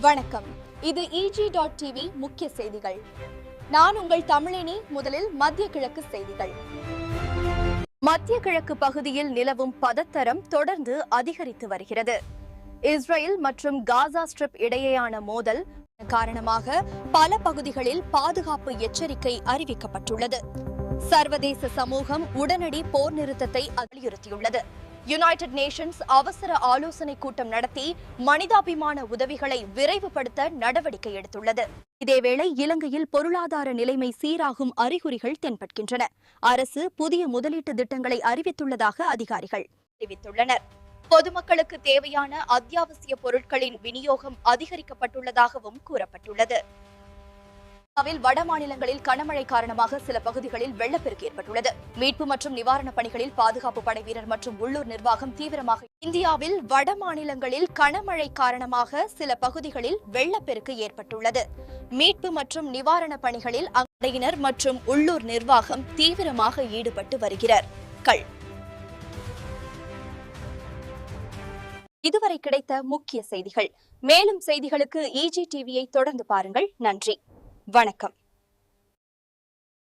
வணக்கம். இது EG.TV முக்கிய செய்திகள். நான் உங்கள் தமிழினி. முதலில் மத்திய கிழக்கு செய்திகள். மத்திய கிழக்கு பகுதியில் நிலவும் பதத்தரம் தொடர்ந்து அதிகரித்து வருகிறது. இஸ்ரேல் மற்றும் காசா ஸ்ட்ரிப் இடையேயான மோதல் காரணமாக பல பகுதிகளில் பாதுகாப்பு எச்சரிக்கை அறிவிக்கப்பட்டுள்ளது. சர்வதேச சமூகம் உடனடி போர் நிறுத்தத்தை வலியுறுத்தியுள்ளது. யுனைடெட் நேஷன்ஸ் அவசர ஆலோசனை கூட்டம் நடத்தி மனிதாபிமான உதவிகளை விரைவுபடுத்த நடவடிக்கை எடுத்துள்ளது. இதேவேளை இலங்கையில் பொருளாதார நிலைமை சீராகும் அறிகுறிகள் தென்படுகின்றன. அரசு புதிய முதலீட்டு திட்டங்களை அறிவித்துள்ளதாக அதிகாரிகள் தெரிவித்துள்ளனர். பொதுமக்களுக்கு தேவையான அத்தியாவசிய பொருட்களின் விநியோகம் அதிகரிக்கப்பட்டுள்ளதாகவும் கூறப்பட்டுள்ளது. வட மாநிலங்களில் கனமழை காரணமாக சில பகுதிகளில் வெள்ளப்பெருக்கு ஏற்பட்டுள்ளது. மீட்பு மற்றும் நிவாரணப் பணிகளில் பாதுகாப்பு படை வீரர் மற்றும் உள்ளூர் நிர்வாகம் தீவிரமாக. இந்தியாவில் வட மாநிலங்களில் கனமழை காரணமாக சில பகுதிகளில் வெள்ளப்பெருக்கு ஏற்பட்டுள்ளது. மீட்பு மற்றும் நிவாரணப் பணிகளில் படையினர் மற்றும் உள்ளூர் நிர்வாகம் தீவிரமாக ஈடுபட்டு வருகிறார்கள். இதுவரை கிடைத்த முக்கிய செய்திகள். மேலும் செய்திகளுக்கு EG டிவியை தொடர்ந்து பாருங்கள். நன்றி. வணக்கம்.